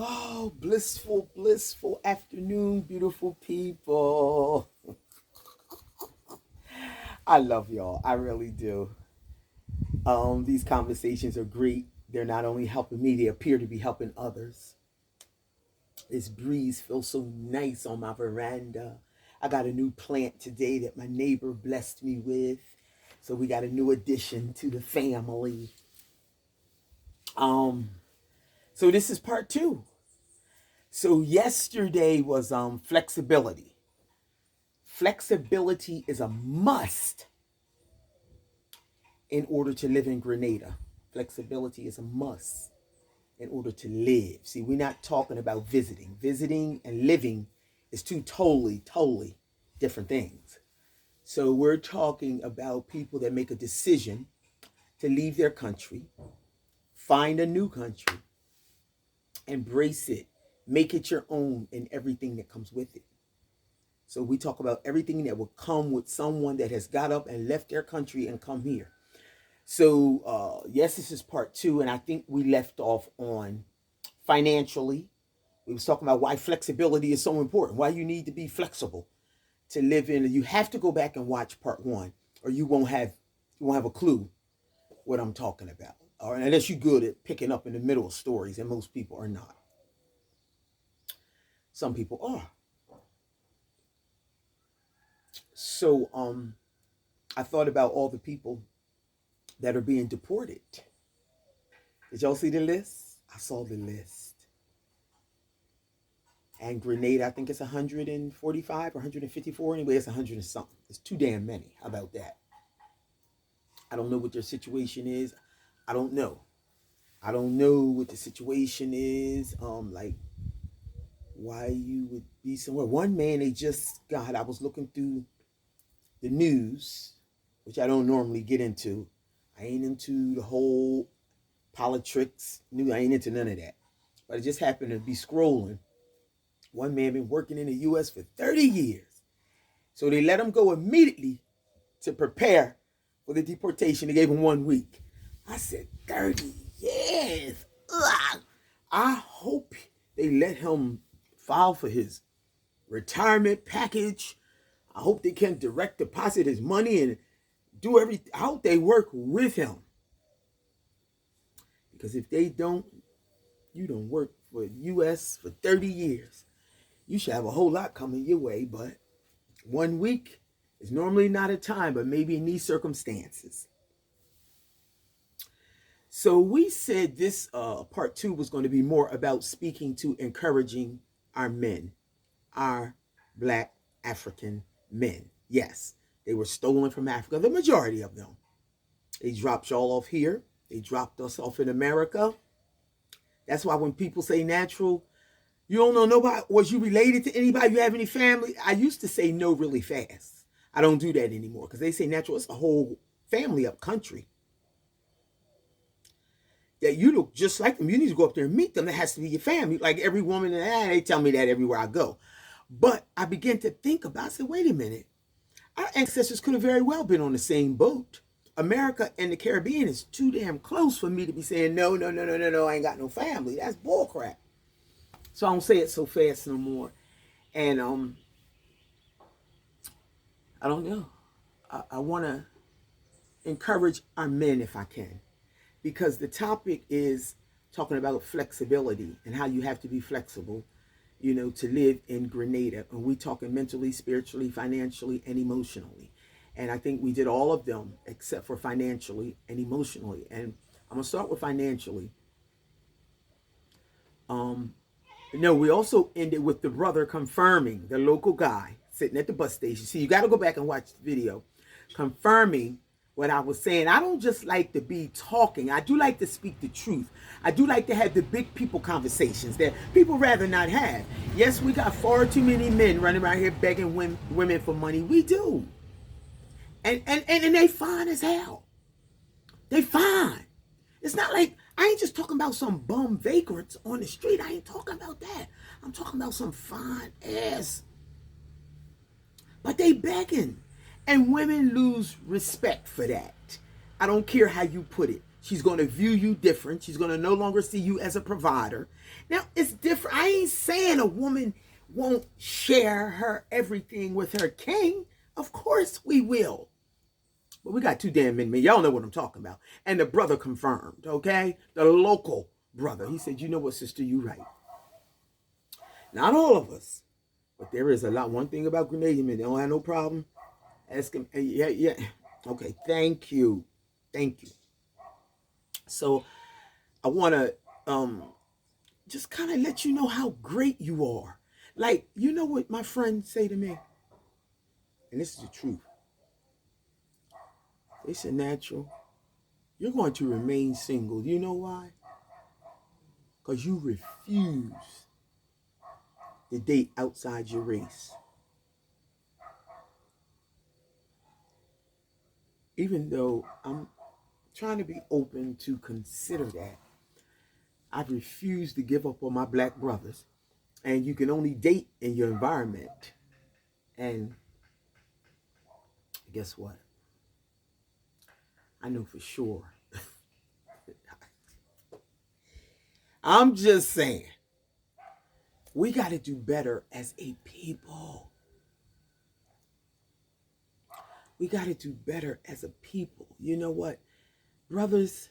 Oh, blissful, blissful afternoon, beautiful people. I love y'all. I really do. These conversations are great. They're not only helping me, they appear to be helping others. This breeze feels so nice on my veranda. I got a new plant today that my neighbor blessed me with. So we got a new addition to the family. Um, so this is part two. So yesterday was flexibility. Flexibility is a must in order to live in Grenada. Flexibility is a must in order to live. See, we're not talking about visiting. Visiting and living is two totally different things. So we're talking about people that make a decision to leave their country, find a new country, embrace it, make it your own, and everything that comes with it. So we talk about everything that will come with someone that has got up and left their country and come here. So yes, this is part two, and I think we left off on financially. We was talking about why flexibility is so important, why you need to be flexible to live in. You have to go back and watch part one, or you won't have a clue what I'm talking about. Or unless you're good at picking up in the middle of stories, and most people are not. Some people are. So I thought about all the people that are being deported. Did y'all see the list? I saw the list. And Grenada, I think it's 145 or 154. Anyway, it's 100 and something. It's too damn many. How about that? I don't know what their situation is. I don't know what the situation is. Like why you would be somewhere. One man, I was looking through the news, which I don't normally get into. I ain't into the whole politics. I ain't into none of that. But I just happened to be scrolling. One man been working in the U.S. for 30 years. So they let him go immediately to prepare for the deportation. They gave him 1 week. I said, 30 years. Ugh. I hope they let him file for his retirement package. I hope they can direct deposit his money and do everything. I hope they work with him. Because if they don't, you don't work for the U.S. for 30 years. You should have a whole lot coming your way, but 1 week is normally not a time, but maybe in these circumstances. So we said this part two was going to be more about speaking to encouraging our men, our Black African men. Yes, they were stolen from Africa, the majority of them. They dropped y'all off here. They dropped us off in America. That's why when people say natural, you don't know nobody, was you related to anybody? You have any family? I used to say no really fast. I don't do that anymore because they say natural, it's a whole family up country. That you look just like them. You need to go up there and meet them. That has to be your family. Like every woman, they tell me that everywhere I go. But I began to think about it. I said, wait a minute. Our ancestors could have very well been on the same boat. America and the Caribbean is too damn close for me to be saying, no, I ain't got no family. That's bullcrap. So I don't say it so fast no more. And I don't know. I want to encourage our men if I can. Because the topic is talking about flexibility and how you have to be flexible, to live in Grenada. And we talking mentally, spiritually, financially, and emotionally. And I think we did all of them except for financially and emotionally. And I'm going to start with financially. No, we also ended with the brother confirming, the local guy sitting at the bus station. See, you got to go back and watch the video. Confirming what I was saying. I don't just like to be talking. I do like to speak the truth. I do like to have the big people conversations that people rather not have. Yes, we got far too many men running around here begging women for money. We do. And they fine as hell. They fine. It's not like, I ain't just talking about some bum vagrants on the street. I ain't talking about that. I'm talking about some fine ass. But they begging. And women lose respect for that. I don't care how you put it. She's going to view you different. She's going to no longer see you as a provider. Now, it's different. I ain't saying a woman won't share her everything with her king. Of course we will. But we got 2 damn men. Y'all know what I'm talking about. And the brother confirmed, okay? The local brother. He said, you know what, sister, you right. Not all of us. But there is a lot. One thing about Grenadian men, they don't have no problem asking. Yeah. Okay, thank you. Thank you. So I want to just kind of let you know how great you are. Like, you know what my friends say to me? And this is the truth. They said, Natural, you're going to remain single. You know why? Because you refuse to date outside your race. Even though I'm trying to be open to consider that, I've refused to give up on my black brothers. And you can only date in your environment. And guess what? I know for sure. I'm just saying, we got to do better as a people. We got to do better as a people. You know what? Brothers,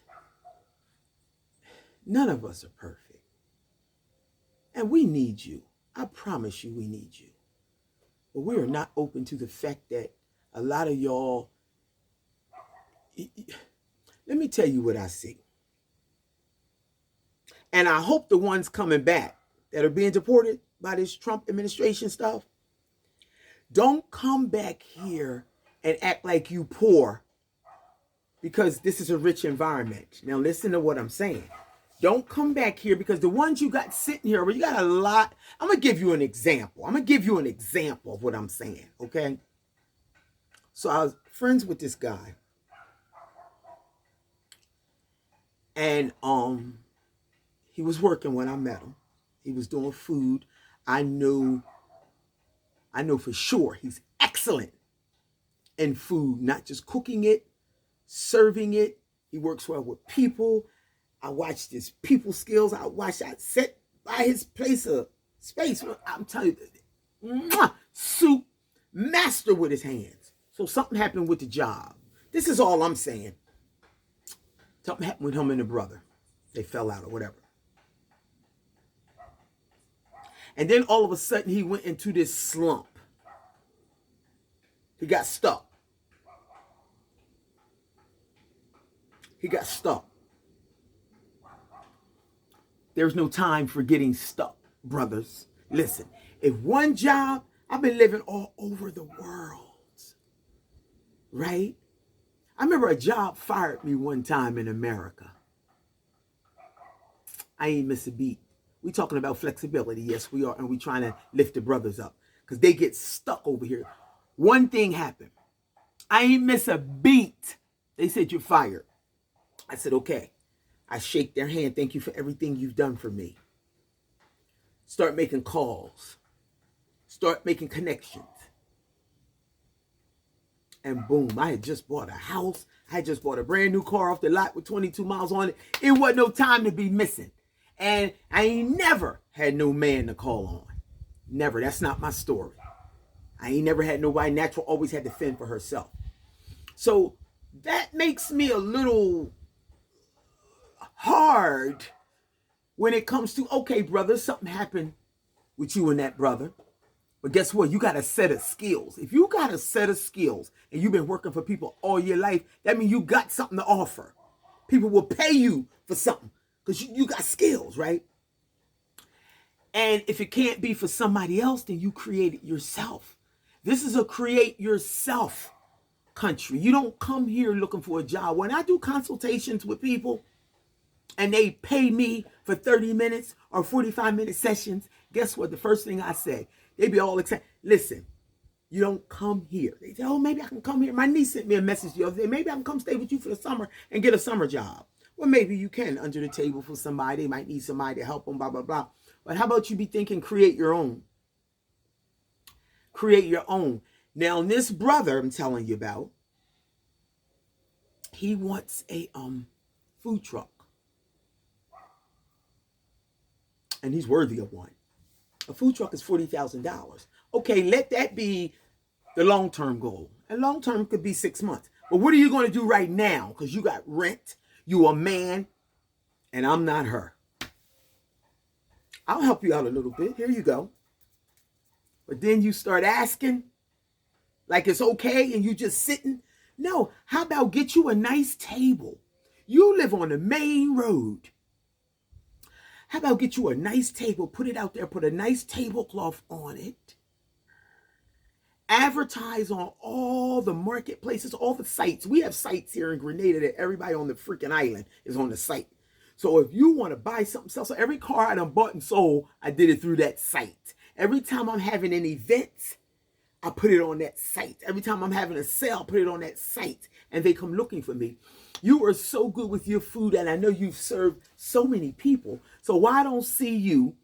none of us are perfect. And we need you. I promise you we need you. But we are not open to the fact that a lot of y'all, let me tell you what I see. And I hope the ones coming back that are being deported by this Trump administration stuff, don't come back here and act like you poor because this is a rich environment. Now listen to what I'm saying. Don't come back here because the ones you got sitting here, you got a lot. I'm going to give you an example. I'm going to give you an example of what I'm saying, okay? So I was friends with this guy. And he was working when I met him. He was doing food. I know for sure he's excellent in food, not just cooking it, serving it. He works well with people. I watched his people skills. I sit by his place of space. I'm telling you, soup master with his hands. So something happened with the job. This is all I'm saying. Something happened with him and the brother. They fell out or whatever. And then all of a sudden he went into this slump. He got stuck. There's no time for getting stuck, brothers. Listen, if one job, I've been living all over the world, right? I remember a job fired me one time in America. I ain't miss a beat. We talking about flexibility. Yes, we are. And we trying to lift the brothers up because they get stuck over here. One thing happened. I ain't miss a beat. They said, you're fired. I said, okay. I shake their hand. Thank you for everything you've done for me. Start making calls. Start making connections. And boom, I had just bought a house. I had just bought a brand new car off the lot with 22 miles on it. It wasn't no time to be missing. And I ain't never had no man to call on. Never. That's not my story. I ain't never had nobody. Natural always had to fend for herself. So that makes me a little hard when it comes to, okay, brother, something happened with you and that brother. But guess what? You got a set of skills. If you got a set of skills and you've been working for people all your life, that means you got something to offer. People will pay you for something because you got skills, right? And if it can't be for somebody else, then you create it yourself. This is a create yourself country. You don't come here looking for a job. When I do consultations with people and they pay me for 30 minutes or 45-minute sessions, guess what? The first thing I say, they be all excited. Listen, you don't come here. They say, oh, maybe I can come here. My niece sent me a message the other day. Maybe I can come stay with you for the summer and get a summer job. Well, maybe you can under the table for somebody. They might need somebody to help them, blah, blah, blah. But how about you be thinking create your own? Create your own. Now, this brother I'm telling you about, he wants a food truck. And he's worthy of one. A food truck is $40,000. Okay, let that be the long-term goal. And long-term could be 6 months. But what are you going to do right now? Because you got rent, you a man, and I'm not her. I'll help you out a little bit. Here you go. But then you start asking like it's okay and you just sitting. No, how about get you a nice table? You live on the main road. How about get you a nice table, put it out there, put a nice tablecloth on it. Advertise on all the marketplaces, all the sites. We have sites here in Grenada that everybody on the freaking island is on the site. So if you want to buy something, sell, so every car I done bought and sold, I did it through that site. Every time I'm having an event, I put it on that site. Every time I'm having a sale, I put it on that site. And they come looking for me. You are so good with your food, and I know you've served so many people. So why don't see you?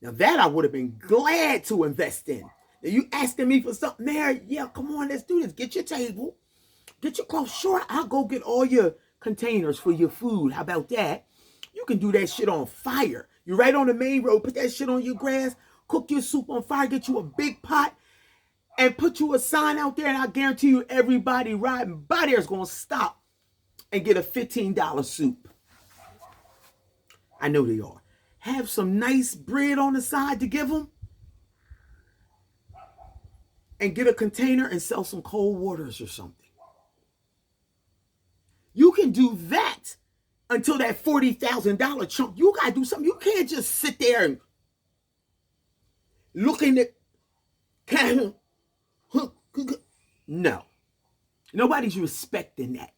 Now that I would have been glad to invest in. Now you asking me for something there? Yeah, come on, let's do this. Get your table. Get your clothes. Sure, I'll go get all your containers for your food. How about that? You can do that shit on fire. You're right on the main road. Put that shit on your grass. Cook your soup on fire. Get you a big pot. And put you a sign out there. And I guarantee you everybody riding by there is going to stop and get a $15 soup. I know they are. Have some nice bread on the side to give them. And get a container and sell some cold waters or something. You can do that until that $40,000 chunk. You got to do something. You can't just sit there and looking at no. Nobody's respecting that.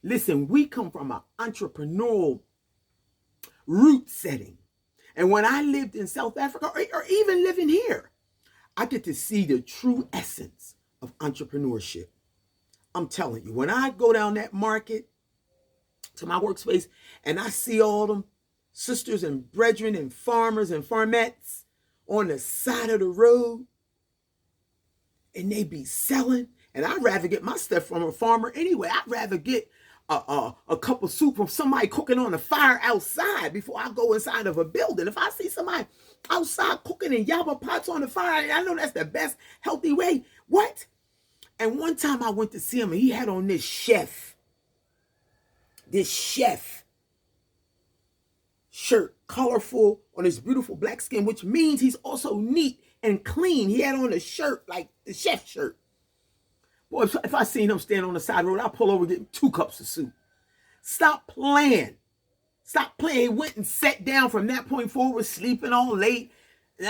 Listen, we come from an entrepreneurial root setting. And when I lived in South Africa or even living here, I get to see the true essence of entrepreneurship. I'm telling you, when I go down that market to my workspace and I see all them sisters and brethren and farmers and farmettes on the side of the road and they be selling, and I'd rather get my stuff from a farmer anyway. I'd rather get a cup of soup from somebody cooking on a fire outside before I go inside of a building. If I see somebody outside cooking in yaba pots on the fire, I know that's the best healthy way. What? And one time I went to see him and he had on this chef shirt, colorful, on his beautiful black skin, which means he's also neat and clean. He had on a shirt like the chef shirt. Boy, if I seen him stand on the side of the road, I'll pull over and get 2 cups of soup. Stop playing. Stop playing. He went and sat down from that point forward, sleeping all late. You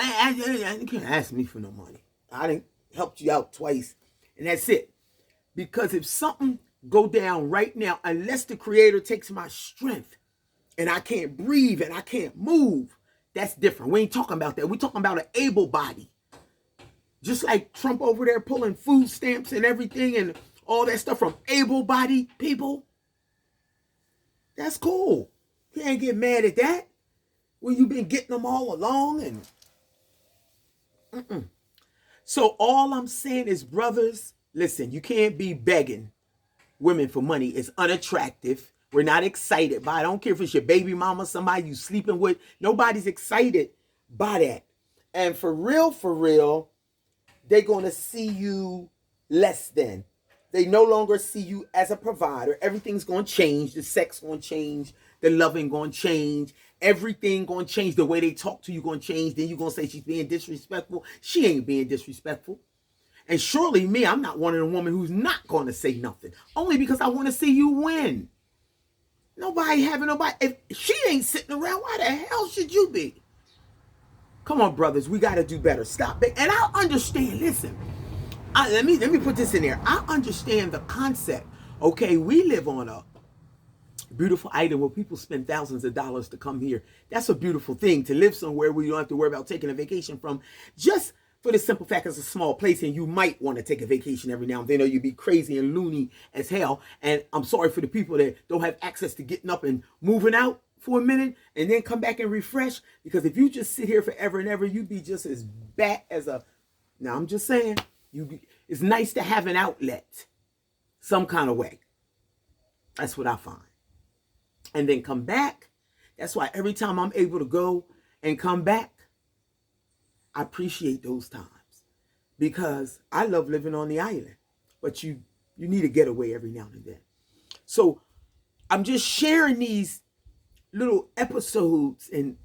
can't ask me for no money. I done helped you out twice, and that's it. Because if something go down right now, unless the Creator takes my strength, and I can't breathe and I can't move, that's different. We ain't talking about that. We're talking about an able body. Just like Trump over there pulling food stamps and everything and all that stuff from able-bodied people. That's cool. You can't get mad at that when you've been getting them all along. And So all I'm saying is, brothers, listen, you can't be begging women for money. It's unattractive. We're not excited by it. I don't care if it's your baby mama, somebody you sleeping with. Nobody's excited by that. And for real, they're going to see you less than. They no longer see you as a provider. Everything's going to change. The sex going to change. The loving going to change. Everything going to change. The way they talk to you going to change. Then you're going to say she's being disrespectful. She ain't being disrespectful. And surely me, I'm not one of the women who's not going to say nothing. Only because I want to see you win. Nobody. If she ain't sitting around, why the hell should you be? Come on, brothers. We got to do better. Stop it. And I understand. Listen. Let me put this in there. I understand the concept. Okay, we live on a beautiful island where people spend thousands of dollars to come here. That's a beautiful thing, to live somewhere where you don't have to worry about taking a vacation from, just for the simple fact it's a small place and you might want to take a vacation every now and then, or you'd be crazy and loony as hell. And I'm sorry for the people that don't have access to getting up and moving out for a minute and then come back and refresh, because if you just sit here forever and ever, you'd be just as bad as a... Now, I'm just saying, it's nice to have an outlet some kind of way. That's what I find. and then come back. That's why every time I'm able to go and come back, I appreciate those times, because I love living on the island, but you need to get away every now and then. So I'm just sharing these little episodes and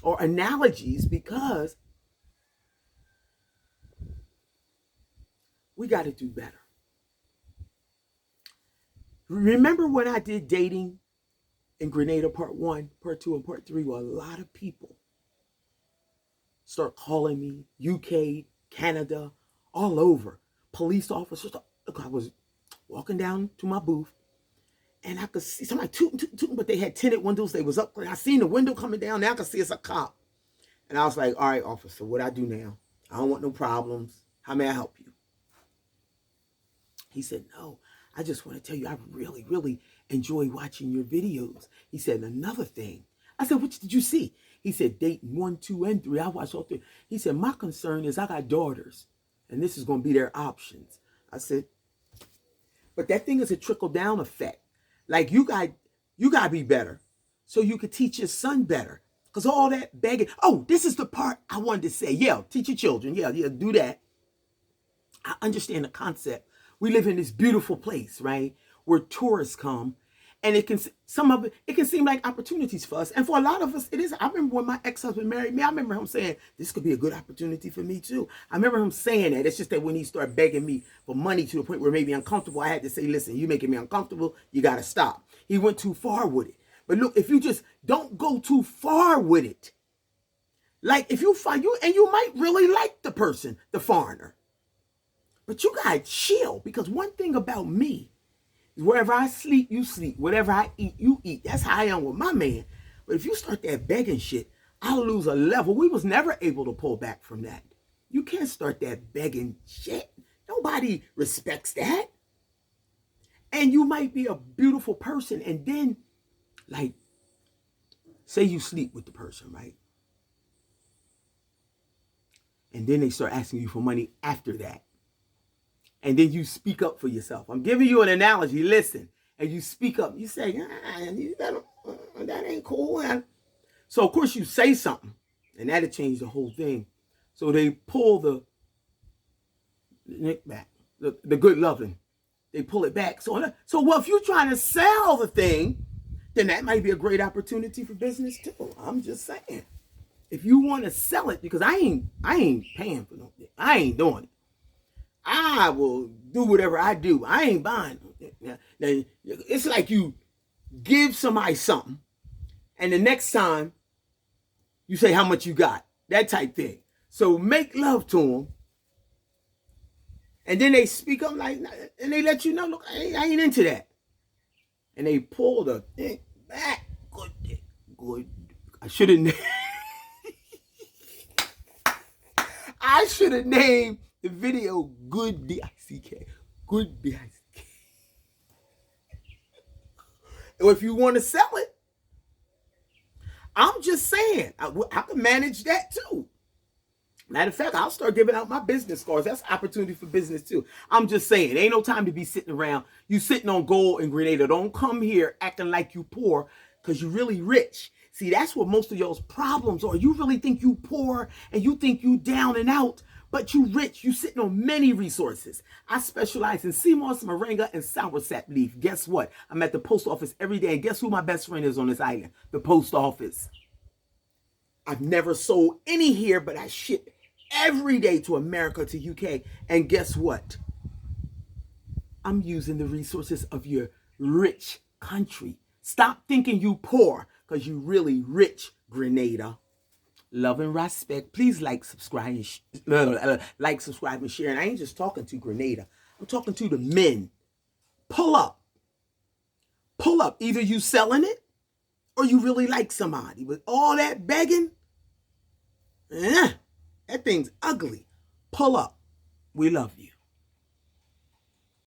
or analogies because we got to do better. Remember when I did dating in Grenada part 1, part 2, and part 3, where a lot of people start calling me, UK, Canada, all over, police officers. Look, I was walking down to my booth, and I could see somebody tooting, but they had tinted windows. They was up. I seen the window coming down. Now I could see it's a cop. And I was like, all right, officer, what I do now? I don't want no problems. How may I help you? He said, no, I just want to tell you, I really, really enjoy watching your videos. He said, another thing. I said, which did you see? He said, dating 1, 2, and 3. I watched all 3. He said, my concern is I got daughters, and this is going to be their options. I said, but that thing is a trickle-down effect. Like, you got to be better so you could teach your son better. Because all that begging. Oh, this is the part I wanted to say. Yeah, teach your children. Yeah, do that. I understand the concept. We live in this beautiful place, right, where tourists come, and it can seem like opportunities for us, and for a lot of us, it is. I remember when my ex-husband married me. I remember him saying, "This could be a good opportunity for me too." I remember him saying that. It's just that when he started begging me for money to the point where it made me uncomfortable, I had to say, "Listen, you're making me uncomfortable. You got to stop." He went too far with it. But look, if you just don't go too far with it, like if you find and you might really like the person, the foreigner. But you gotta chill, because one thing about me is wherever I sleep, you sleep. Whatever I eat, you eat. That's how I am with my man. But if you start that begging shit, I'll lose a level. We was never able to pull back from that. You can't start that begging shit. Nobody respects that. And you might be a beautiful person, and then, like, say you sleep with the person, right? And then they start asking you for money after that. And then you speak up for yourself. I'm giving you an analogy. Listen. And you speak up. You say, that ain't cool. So, of course, you say something. And that'll change the whole thing. So they pull the nick back. The good loving. They pull it back. So well, if you're trying to sell the thing, then that might be a great opportunity for business too. I'm just saying. If you want to sell it, because I ain't paying for no thing. I ain't doing it. I will do whatever I do. I ain't buying. Now, it's like you give somebody something, and the next time you say how much you got. That type thing. So make love to them, and then they speak up like, and they let you know, look, I ain't into that. And they pull the thing back. Good. I should have named the video Good D-I-C-K. Good D-I-C-K. Or if you want to sell it, I'm just saying, I can manage that too. Matter of fact, I'll start giving out my business cards. That's opportunity for business too. I'm just saying, ain't no time to be sitting around. You sitting on gold in Grenada. Don't come here acting like you poor because you really rich. See, that's what most of y'all's problems are. You really think you poor and you think you down and out, but you rich. You sitting on many resources. I specialize in sea moss, moringa, and soursap leaf. Guess what? I'm at the post office every day. And guess who my best friend is on this island? The post office. I've never sold any here, but I ship every day to America, to UK. And guess what? I'm using the resources of your rich country. Stop thinking you poor because you really rich, Grenada. Love and respect. Please like, subscribe, and share. And I ain't just talking to Grenada. I'm talking to the men. Pull up. Pull up. Either you selling it or you really like somebody. With all that begging, that thing's ugly. Pull up. We love you.